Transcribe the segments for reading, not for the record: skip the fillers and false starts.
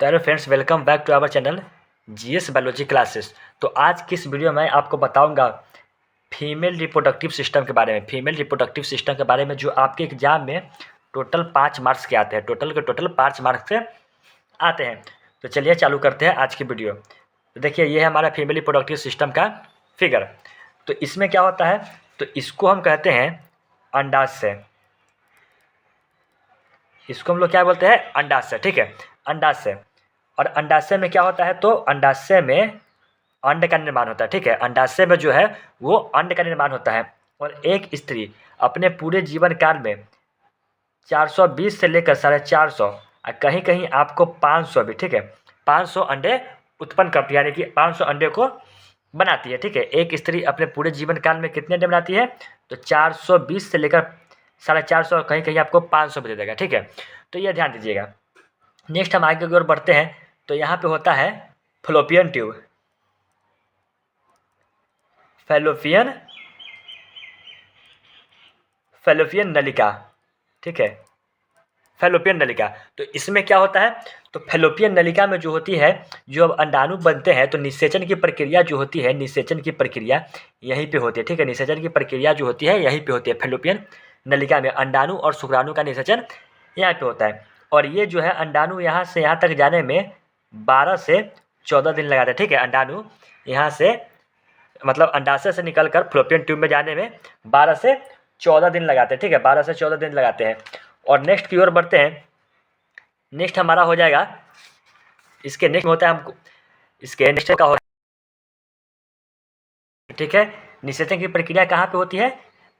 तो hello friends, welcome back to our channel GS biology classes. तो आज की इस वीडियो में आपको बताऊंगा फीमेल रिप्रोडक्टिव सिस्टम के बारे में। फीमेल रिप्रोडक्टिव सिस्टम के बारे में जो आपके एग्जाम में टोटल 5 मार्क्स के आते हैं, टोटल के टोटल 5 मार्क्स से आते हैं। तो चलिए चालू करते हैं आज की वीडियो। तो देखिए, ये है हमारा फीमेल रिप्रोडक्टिव सिस्टम का फिगर। तो इसमें क्या होता है, तो इसको हम कहते हैं अंडाशय। इसको हम लोग क्या बोलते हैं, अंडाशय। ठीक है, अंडाशय। और अंडाशय में क्या होता है, तो अंडाशय में अंड का निर्माण होता है। ठीक है, अंडाशय में जो है वो अंड का निर्माण होता है। और एक स्त्री अपने पूरे जीवन काल में 420 से लेकर 450 और कहीं कहीं आपको 500 भी, ठीक है, 500 अंडे उत्पन्न करती है, यानी कि 500 अंडे को बनाती है। ठीक है, एक स्त्री अपने पूरे जीवन काल में कितने अंडे बनाती है, तो 420 से लेकर 450 और कहीं कहीं आपको 500 भी दे देगा। ठीक है, तो ये ध्यान दीजिएगा। नेक्स्ट हम आगे की ओर बढ़ते हैं। तो यहाँ पे होता है फैलोपियन ट्यूब। फैलोपियन नलिका। ठीक है, फैलोपियन नलिका। तो इसमें क्या होता है, तो फैलोपियन नलिका में जो होती है, जो अब अंडाणु बनते हैं, तो निषेचन की प्रक्रिया जो होती है, निषेचन की प्रक्रिया यहीं पे होती है। ठीक है, निषेचन की प्रक्रिया जो होती है यहीं पे होती है। फैलोपियन नलिका में अंडाणु और शुक्राणु का निषेचन यहाँ पे होता है। और ये जो है अंडाणु यहाँ से यहाँ तक जाने में 12 से 14 दिन लगाते हैं। ठीक है, अंडाणु यहाँ से मतलब अंडाशय से निकलकर फैलोपियन ट्यूब में जाने में 12 से 14 दिन लगाते हैं। ठीक है, 12 से 14 दिन लगाते हैं। और नेक्स्ट की ओर बढ़ते हैं। नेक्स्ट हमारा हो जाएगा, इसके नेक्स्ट में होता है हमको, इसके नेक्स्ट का हो, ठीक है, निषेचन की प्रक्रिया कहाँ पे होती है,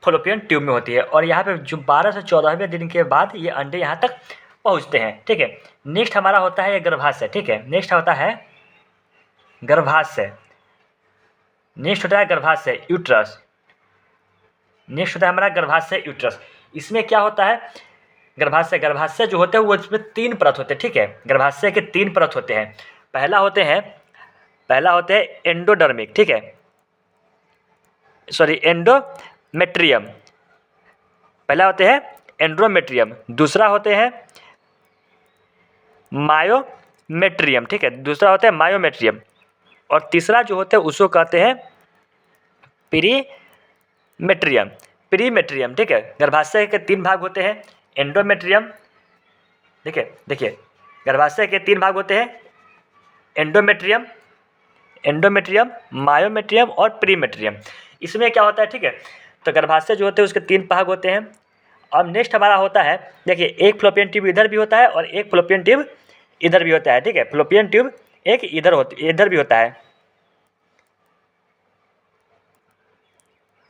फैलोपियन ट्यूब में होती है। और यहाँ पे जो 12 से 14वें दिन के बाद ये अंडे यहाँ तक पहुँचते हैं। ठीक है, नेक्स्ट हमारा होता है गर्भाशय। ठीक है, नेक्स्ट होता है गर्भाशय। नेक्स्ट होता है गर्भाशय, यूट्रस। नेक्स्ट होता है हमारा गर्भाशय, यूट्रस। इसमें क्या होता है, गर्भाशय जो होते हैं वो इसमें 3 परत होते हैं। ठीक है, गर्भाशय के 3 परत होते हैं। पहला होते हैं एंडोडर्मिक, ठीक है, सॉरी एंडोमेट्रियम। पहला होते हैं एंड्रोमेट्रियम, दूसरा होते हैं मायोमेट्रियम। ठीक है, दूसरा होता है मायोमेट्रियम। और तीसरा जो होते हैं उसको कहते हैं प्रीमेट्रियम। ठीक है, गर्भाशय के 3 भाग होते हैं, एंडोमेट्रियम। देखिए गर्भाशय के 3 भाग होते हैं, एंडोमेट्रियम, मायोमेट्रियम और प्रीमेट्रियम। इसमें क्या होता है, ठीक है, तो गर्भाशय जो होते हैं उसके 3 भाग होते हैं। अब नेक्स्ट हमारा होता है, देखिए, एक फैलोपियन ट्यूब इधर भी होता है और एक फैलोपियन ट्यूब इधर भी होता है। ठीक है, फैलोपियन ट्यूब एक इधर भी होता है।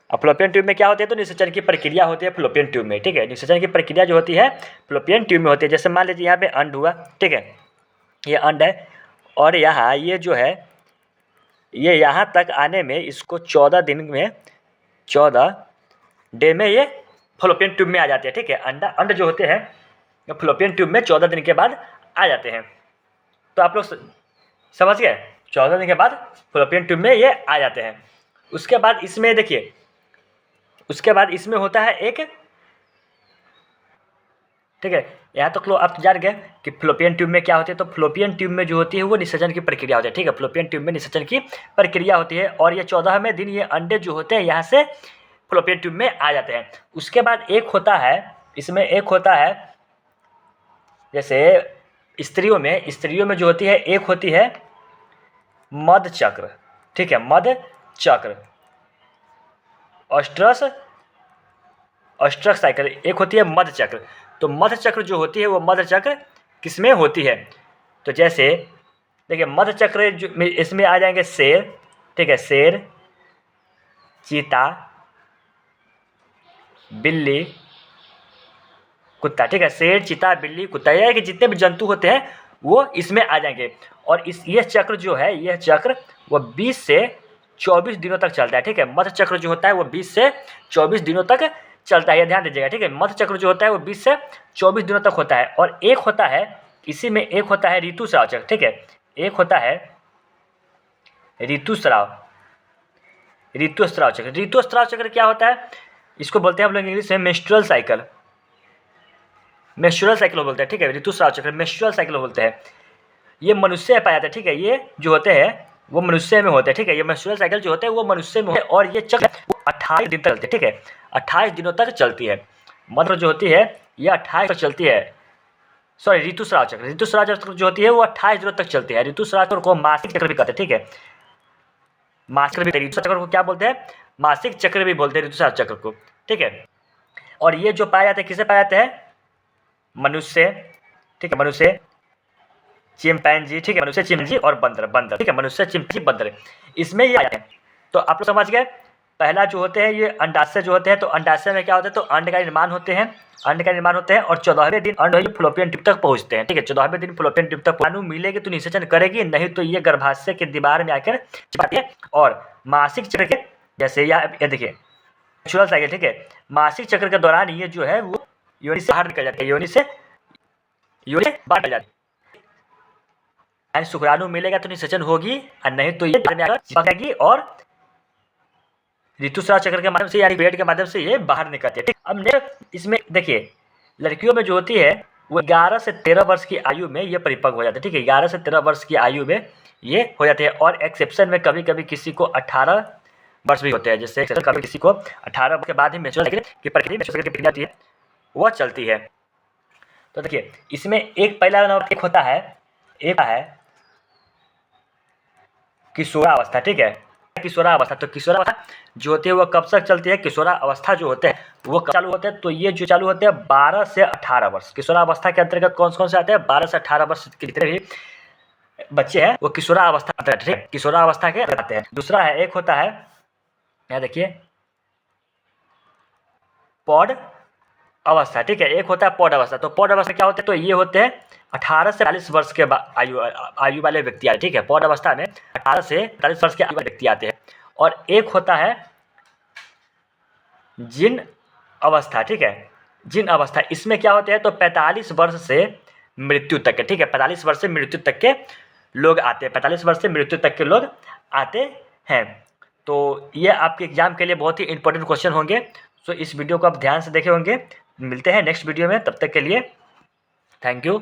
अब फैलोपियन ट्यूब में क्या होती है, तो निषेचन की प्रक्रिया होती है फैलोपियन ट्यूब में। ठीक है, निषेचन की प्रक्रिया जो होती है फैलोपियन ट्यूब में होती है। जैसे मान लीजिए यहाँ पे अंड हुआ, ठीक है, ये अंड है और यहाँ ये जो है, ये यहाँ तक आने में इसको 14 दिन में, 14 डे में ये फैलोपियन ट्यूब में आ जाते हैं। ठीक है, अंड जो होते हैं फैलोपियन ट्यूब में 14 दिन के बाद आ जाते हैं। तो आप लोग समझ गए, 14 दिन के बाद फैलोपियन ट्यूब में ये आ जाते हैं। उसके बाद इसमें देखिए, उसके बाद इसमें होता है एक, ठीक है, यहाँ तक लो आप जान गए कि फैलोपियन ट्यूब में क्या होती है। तो फैलोपियन ट्यूब में जो होती है वो निषेचन की प्रक्रिया होती है। ठीक है, फैलोपियन ट्यूब में निषेचन की प्रक्रिया होती है और ये 14वें दिन ये अंडे जो होते हैं यहाँ से फैलोपियन ट्यूब में आ जाते हैं। उसके बाद एक होता है, इसमें एक होता है, जैसे स्त्रियों में जो होती है, एक होती है मध चक्र। ठीक है, मध चक्र, ऑस्ट्रस साइकिल, एक होती है मध चक्र। तो मध चक्र जो होती है वो मध चक्र किसमें होती है, तो जैसे देखिए मध चक्र जो इसमें आ जाएंगे शेर, ठीक है, शेर, चीता, बिल्ली, कुत्ता। ठीक है, शेर, चीता, बिल्ली, कुत्ता, यानी कि जितने भी जंतु होते हैं वो इसमें आ जाएंगे। और ये चक्र जो है, यह चक्र वो 20 से 24 दिनों तक चलता है। ठीक है, मध चक्र जो होता है वो 20 से 24 दिनों तक चलता है, ये ध्यान दीजिएगा। ठीक है, मध चक्र जो होता है वो 20 से 24 दिनों तक होता है। और एक होता है, इसी में एक होता है ऋतुस्राव चक्र। ठीक है, एक होता है ऋतुस्राव चक्र। ऋतुस्राव चक्र क्या होता है, इसको बोलते हैं हम लोग इंग्लिश में मेंस्ट्रुअल साइकिल बोलते हैं। ठीक है, ऋतुस्राव चक्र मेंस्ट्रुअल साइकिल बोलते हैं। ये मनुष्य में पाया जाता है, ठीक है। ये जो होते हैं वो मनुष्य में होते हैं, ठीक है। ये मेंस्ट्रुअल साइकिल जो होते हैं वो मनुष्य में होते हैं और ये चक्र 28 दिन तक चलती है, ठीक है। 28 दिनों तक चलती है। मतलब जो होती है ये 28 तक चलती है। सॉरी, ऋतुस्राव चक्र जो होती है वो 28 दिनों तक चलती है। ऋतुस्राव चक्र को मासिक चक्र भी कहते हैं, ठीक है। मासिक चक्र भी, ऋतुस्राव चक्र को क्या बोलते हैं? मासिक चक्र भी बोलते हैं ऋतुस्राव चक्र को, ठीक है। और ये जो पाए जाते हैं किसे पाए जाते हैं? मनुष्य, ठीक है, मनुष्य, चिंपैंजी, ठीक है, मनुष्य, चिंपैंजी और बंदर, ठीक है, मनुष्य, चिंपैंजी, बंदर, इसमें ये आते हैं। तो आप लोग समझ गए। पहला जो होते हैं ये अंडाशय जो होते हैं, तो अंडाशय में क्या होता है? तो अंड का निर्माण होते हैं, और 14वें दिन अंड फ्लोपियन ट्यूब तक पहुंचते हैं, ठीक है। 14वें दिन फ्लोपियन ट्यूब तक अणु मिलेगी तो निषेचन करेगी, नहीं तो ये गर्भाशय के दीवार में आकर चिपकती है। और मासिक चक्र के जैसे ये देखिए नेचुरल साइकिल, ठीक है। मासिक चक्र के दौरान ये जो है वो योनि से बाहर निकल जाती है, योनि से बाहर निकल जाती है। शुक्राणु मिलेगा तो निषेचन होगी और नहीं तो ये चिपकेगी और ऋतुस्राव चक्र के माध्यम से यानी पेट के माध्यम से ये बाहर निकलती है, ठीक। अब इसमें देखिए लड़कियों में जो होती है वो 11 से 13 वर्ष की आयु में ये परिपक्व हो जाते हैं, ठीक है। 11 से 13 वर्ष की आयु में ये हो जाते हैं। और एक्सेप्शन में कभी कभी किसी को 18 वर्ष भी होते हैं, जैसे कभी किसी को 18 वर्ष के बाद ही मेचुरल की प्रक्रिया होती है वह चलती है। तो देखिए इसमें एक पहला नंबर एक होता है, एक है किशोरावस्था, ठीक है। किशोरावस्था, तो किशोरावस्था जो होती है वो कब तक चलती है? किशोरावस्था जो होते हैं वो कब चालू होते हैं? तो ये जो चालू होते हैं 12 से 18 वर्ष। किशोरावस्था के अंतर्गत कौन कौन से आते हैं? 12 से 18 वर्ष के जितने भी बच्चे हैं वो किशोरावस्था अंतर्गत, ठीक है, किशोरावस्था के आते हैं। दूसरा है, एक होता है यहाँ देखिए पौध अवस्था, ठीक है। एक होता है पौध अवस्था। तो पौध अवस्था क्या होते हैं? तो ये होते हैं 18 से 40 वर्ष के आयु वाले व्यक्ति आते हैं, ठीक है। पौध अवस्था में 18 से 40 वर्ष के आयु वाले व्यक्ति आते हैं। और एक होता है जिन अवस्था, ठीक है, जिन अवस्था। इसमें क्या होते हैं? तो 45 वर्ष से मृत्यु तक के, ठीक है, 45 वर्ष से मृत्यु तक के लोग आते हैं, 45 वर्ष से मृत्यु तक के लोग आते हैं। तो ये आपके एग्जाम के लिए बहुत ही इंपॉर्टेंट क्वेश्चन होंगे। तो इस वीडियो को आप ध्यान से देखे होंगे। मिलते हैं नेक्स्ट वीडियो में, तब तक के लिए थैंक यू।